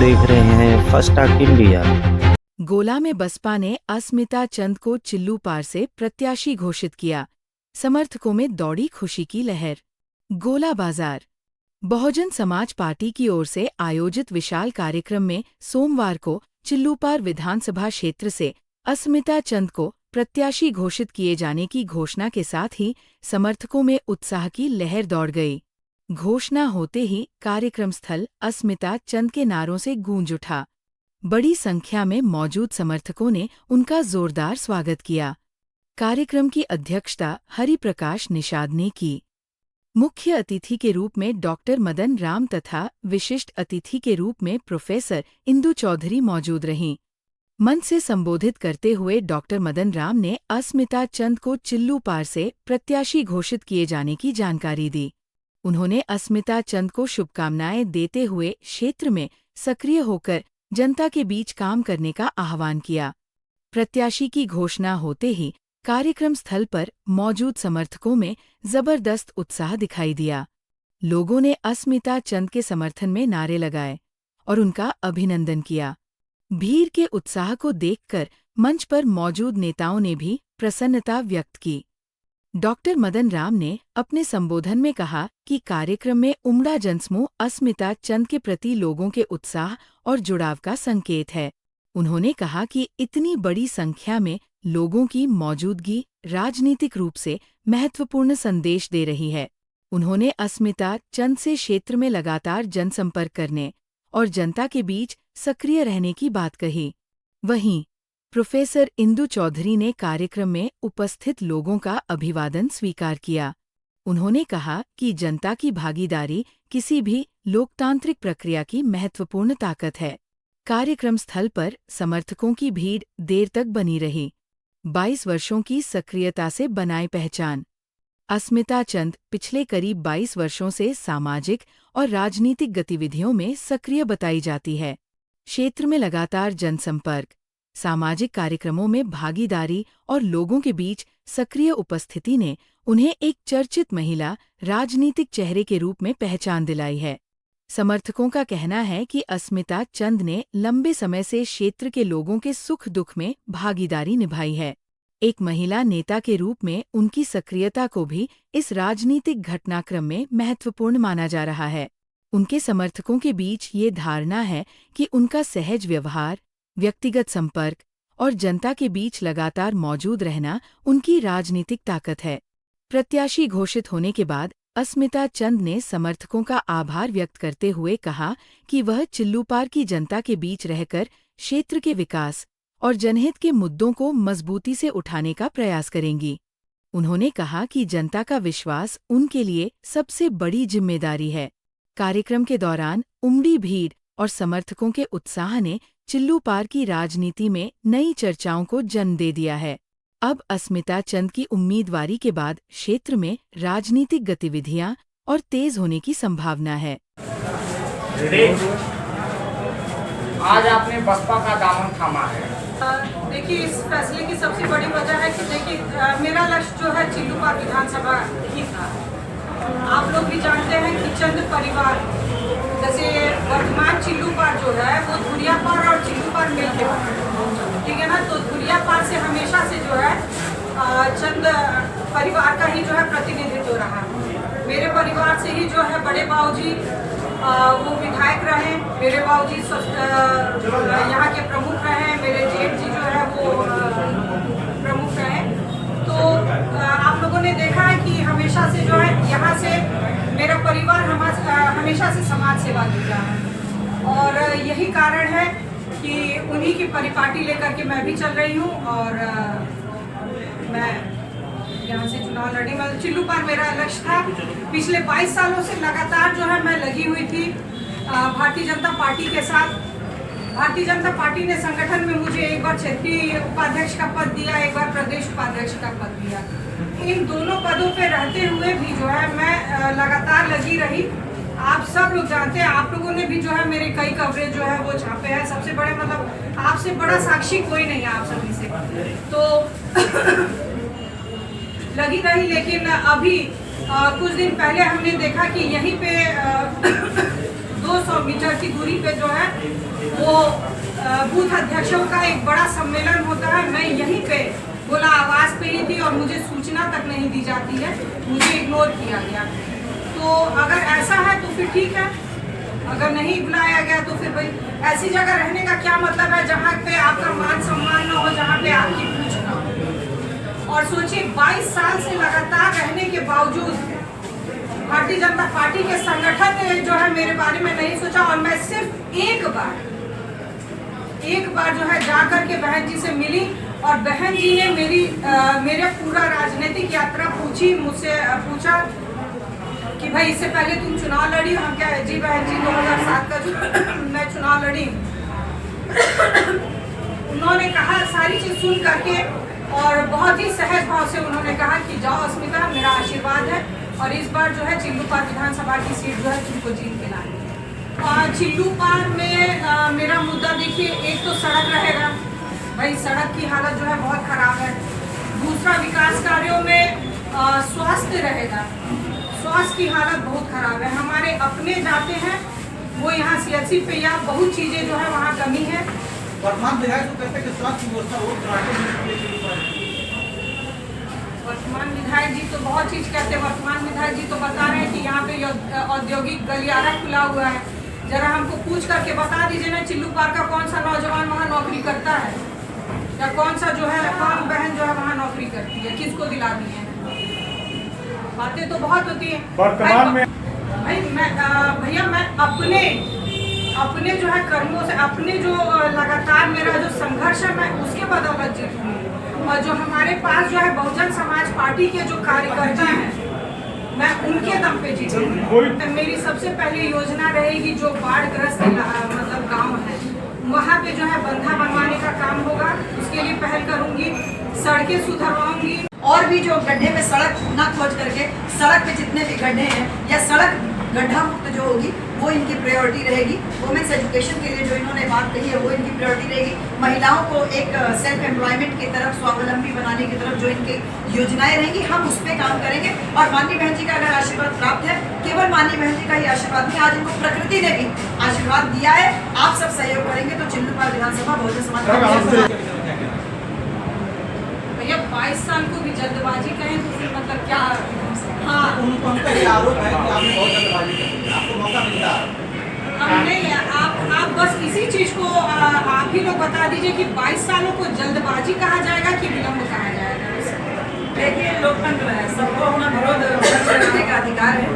देख रहे हैं फर्स्ट टाक इंडिया। गोला में बसपा ने अस्मिता चंद को चिल्लू पार से प्रत्याशी घोषित किया। समर्थकों में दौड़ी खुशी की लहर। गोला बाजार बहुजन समाज पार्टी की ओर से आयोजित विशाल कार्यक्रम में सोमवार को चिल्लूपार विधानसभा क्षेत्र से अस्मिता चंद को प्रत्याशी घोषित किए जाने की घोषणा के साथ ही समर्थकों में उत्साह की लहर दौड़ गई। घोषणा होते ही कार्यक्रम स्थल अस्मिता चंद के नारों से गूंज उठा। बड़ी संख्या में मौजूद समर्थकों ने उनका जोरदार स्वागत किया। कार्यक्रम की अध्यक्षता हरिप्रकाश निषाद ने की। मुख्य अतिथि के रूप में डॉक्टर मदन राम तथा विशिष्ट अतिथि के रूप में प्रोफेसर इंदु चौधरी मौजूद रहीं। मंच से संबोधित करते हुए डॉक्टर मदन राम ने अस्मिता चंद को चिल्लू पार से प्रत्याशी घोषित किए जाने की जानकारी दी। उन्होंने अस्मिता चंद को शुभकामनाएं देते हुए क्षेत्र में सक्रिय होकर जनता के बीच काम करने का आह्वान किया। प्रत्याशी की घोषणा होते ही कार्यक्रम स्थल पर मौजूद समर्थकों में जबरदस्त उत्साह दिखाई दिया। लोगों ने अस्मिता चंद के समर्थन में नारे लगाए और उनका अभिनंदन किया। भीड़ के उत्साह को देखकर मंच पर मौजूद नेताओं ने भी प्रसन्नता व्यक्त की। डॉक्टर मदन राम ने अपने संबोधन में कहा कि कार्यक्रम में उमड़ा जनसमूह अस्मिता चंद के प्रति लोगों के उत्साह और जुड़ाव का संकेत है। उन्होंने कहा कि इतनी बड़ी संख्या में लोगों की मौजूदगी राजनीतिक रूप से महत्वपूर्ण संदेश दे रही है। उन्होंने अस्मिता चंद से क्षेत्र में लगातार जनसंपर्क करने और जनता के बीच सक्रिय रहने की बात कही। वहीं प्रोफेसर इंदु चौधरी ने कार्यक्रम में उपस्थित लोगों का अभिवादन स्वीकार किया। उन्होंने कहा कि जनता की भागीदारी किसी भी लोकतांत्रिक प्रक्रिया की महत्वपूर्ण ताकत है। कार्यक्रम स्थल पर समर्थकों की भीड़ देर तक बनी रही। 22 वर्षों की सक्रियता से बनाई पहचान। अस्मिता चंद पिछले करीब 22 वर्षों से सामाजिक और राजनीतिक गतिविधियों में सक्रिय बताई जाती है। क्षेत्र में लगातार जनसंपर्क, सामाजिक कार्यक्रमों में भागीदारी और लोगों के बीच सक्रिय उपस्थिति ने उन्हें एक चर्चित महिला राजनीतिक चेहरे के रूप में पहचान दिलाई है। समर्थकों का कहना है कि अस्मिता चंद ने लंबे समय से क्षेत्र के लोगों के सुख दुख में भागीदारी निभाई है। एक महिला नेता के रूप में उनकी सक्रियता को भी इस राजनीतिक घटनाक्रम में महत्वपूर्ण माना जा रहा है। उनके समर्थकों के बीच ये धारणा है कि उनका सहज व्यवहार, व्यक्तिगत संपर्क और जनता के बीच लगातार मौजूद रहना उनकी राजनीतिक ताकत है। प्रत्याशी घोषित होने के बाद अस्मिता चंद ने समर्थकों का आभार व्यक्त करते हुए कहा कि वह चिल्लूपार की जनता के बीच रहकर क्षेत्र के विकास और जनहित के मुद्दों को मजबूती से उठाने का प्रयास करेंगी। उन्होंने कहा कि जनता का विश्वास उनके लिए सबसे बड़ी जिम्मेदारी है। कार्यक्रम के दौरान उमड़ी भीड़ और समर्थकों के उत्साह ने चिल्लूपार की राजनीति में नई चर्चाओं को जन्म दे दिया है। अब अस्मिता चंद की उम्मीदवारी के बाद क्षेत्र में राजनीतिक गतिविधियां और तेज होने की संभावना है। आज आपने बसपा का दामन थामा है। देखिए, इस फैसले की सबसे बड़ी वजह है कि देखिए मेरा लक्ष्य जो है चिल्लूपार विधानसभा ही था। आप लोग भी जानते हैं कि चंद परिवार जैसे वर्तमान चिल्लूपार जो है वो धुरियापार और चिल्लूपार मिलके ठीक है ना। तो धुरियापार से हमेशा से जो है चंद परिवार का ही जो है प्रतिनिधित्व रहा। मेरे परिवार से ही जो है बड़े बाबूजी वो विधायक रहे, मेरे बाबूजी यहाँ के प्रमुख रहे, मेरे जेठ जी जो है वो प्रमुख रहे। तो आप लोगों ने देखा है कि हमेशा से जो है यहाँ से मेरा परिवार हमेशा से समाज सेवा की रहा है और यही कारण है कि उन्हीं की परिपाटी लेकर के मैं भी चल रही हूँ और मैं यहाँ से चुनाव लड़ी। मतलब चिल्लूपार मेरा लक्ष्य था। पिछले 22 सालों से लगातार जो है मैं लगी हुई थी भारतीय जनता पार्टी के साथ। भारतीय जनता पार्टी ने संगठन में मुझे एक बार क्षेत्रीय उपाध्यक्ष का पद दिया, एक बार प्रदेश उपाध्यक्ष का पद दिया। इन दोनों पदों पे रहते हुए भी जो है मैं लगातार लगी रही। आप सब लोग जानते हैं, आप लोगों ने भी जो है मेरे कई कवरेज जो है वो छापे हैं। सबसे बड़े मतलब आपसे बड़ा साक्षी कोई नहीं है आप सभी से। तो लगी रही, लेकिन अभी कुछ दिन पहले हमने देखा कि यहीं पे 2 200 मीटर की दूरी पे जो है वो बूथ अध्यक्षों का एक बड़ा सम्मेलन होता है। मैं यहीं पे बोला आवाज़ पे ही थी और मुझे सूचना तक नहीं दी जाती है, मुझे इग्नोर किया गया। तो अगर ऐसा है तो फिर ठीक है, अगर नहीं बुलाया गया तो फिर भाई ऐसी जगह रहने का क्या मतलब है जहाँ पे आपका मान सम्मान ना हो, जहाँ पे आपकी पूछ ना हो। और सोचिए 22 साल से लगातार रहने के बावजूद भारतीय जनता पार्टी के संगठन ने जो है मेरे बारे में नहीं सोचा। और मैं सिर्फ एक बार जो है जा कर के बहन जी से मिली और बहन जी ने मेरे पूरा राजनीतिक यात्रा मुझसे पूछा कि भाई इससे पहले तुम चुनाव लड़ी। हम क्या जी बहन जी 2007 का जो मैं चुनाव लड़ी। उन्होंने कहा सारी चीज सुन करके और बहुत ही सहज भाव से उन्होंने कहा कि जाओ अस्मिता, मेरा आशीर्वाद है और इस बार जो है चिल्लूपार विधानसभा की सीट जो है तुमको जीत के लानी है। चिल्लूपार में मेरा मुद्दा देखिए, एक तो सड़क रहेगा, भाई सड़क की हालत जो है बहुत खराब है। दूसरा विकास कार्यों में स्वास्थ्य रहेगा, स्वास्थ्य की हालत बहुत खराब है। हमारे अपने जाते हैं वो यहाँ CHC पे या बहुत चीज़ें जो है वहाँ कमी है। वर्तमान विधायक तो कहते हैं कि स्वास्थ्य व्यवस्था वर्तमान विधायक जी तो बहुत चीज़ कहते हैं। वर्तमान विधायक जी तो बता रहे हैं कि यहाँ पे औद्योगिक गलियारा खुला हुआ है। जरा हमको पूछ करके बता दीजिए ना, चिल्लूपार का कौन सा नौजवान वहाँ नौकरी करता है या कौन सा जो है कौन बहन जो है वहाँ नौकरी करती है, किसको दिलाती है। बातें तो बहुत होती है वर्तमान में। भाई भैया मैं अपने जो है कर्मों से, अपने जो लगातार मेरा जो संघर्ष है मैं उसके बदौलत जीतूंगी। और जो हमारे पास जो है बहुजन समाज पार्टी के जो कार्यकर्ता हैं मैं उनके दम पे जीतूंगी। मेरी सबसे पहली योजना रहेगी जो बाढ़ग्रस्त मतलब गाँव है वहाँ पे जो है बंधा बनवाने का काम होगा, उसके लिए पहल करूंगी। सड़कें सुधरवाऊंगी और भी जो गड्ढे में सड़क ना खोज करके सड़क पे जितने भी गड्ढे हैं या सड़क गड्ढा मुक्त जो होगी वो इनकी प्रायोरिटी रहेगी। वुमेन्स एजुकेशन के लिए जो इन्होंने बात कही है वो इनकी प्रायोरिटी रहेगी। महिलाओं को एक सेल्फ एम्प्लॉयमेंट की तरफ, स्वावलंबी बनाने की तरफ जो इनकी योजनाएं रहेंगी हम उस पर काम करेंगे। और माननीय बहन जी का अगर आशीर्वाद प्राप्त है, केवल माननीय बहन जी का ही आशीर्वाद नहीं, आज इनको प्रकृति ने भी आशीर्वाद दिया है। आप सब सहयोग करेंगे तो चिल्लूपार विधानसभा बहुजन समाज भैया 22 साल को भी जल्दबाजी कहें तो फिर मतलब क्या। हाँ आरोप है कि आपने बहुत जल्दबाजी की, आपको मौका मिलता है। नहीं, आप बस इसी चीज को आप ही लोग बता दीजिए कि 22 सालों को जल्दबाजी कहा जाएगा कि विलम्ब कहा जाएगा। देखिए लोकतंत्र है, सबको अपना विरोध करने का अधिकार है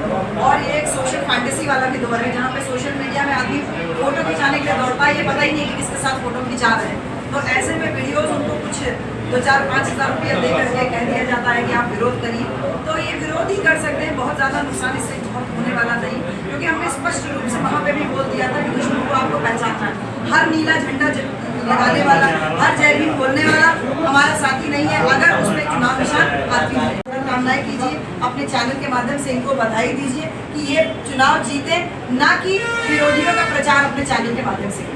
और ये एक सोशल फैंटेसी वाला भी दौर है जहाँ पे सोशल मीडिया में आदमी फोटो खिंचाने के लिए दौड़ता है, ये पता ही नहीं कि किसके साथ फोटो खिंचा रहे हैं। तो ऐसे में वीडियोस उनको कुछ 2-4-5 हज़ार रुपया दे करके कह दिया जाता है कि आप विरोध करिए, तो ये विरोध ही कर सकते हैं। बहुत ज़्यादा नुकसान इससे बहुत होने वाला नहीं, क्योंकि हमने स्पष्ट रूप से वहाँ पे भी बोल दिया था कि दुश्मन को आपको पहचानना है। हर नीला झंडा लगाने वाला, हर जय भीम बोलने वाला हमारा साथी नहीं है। अगर उसमें चुनाव निशान आती है, कामनाएं कीजिए, अपने चैनल के माध्यम से इनको बधाई दीजिए कि ये चुनाव जीते, ना कि विरोधियों का प्रचार अपने चैनल के माध्यम से।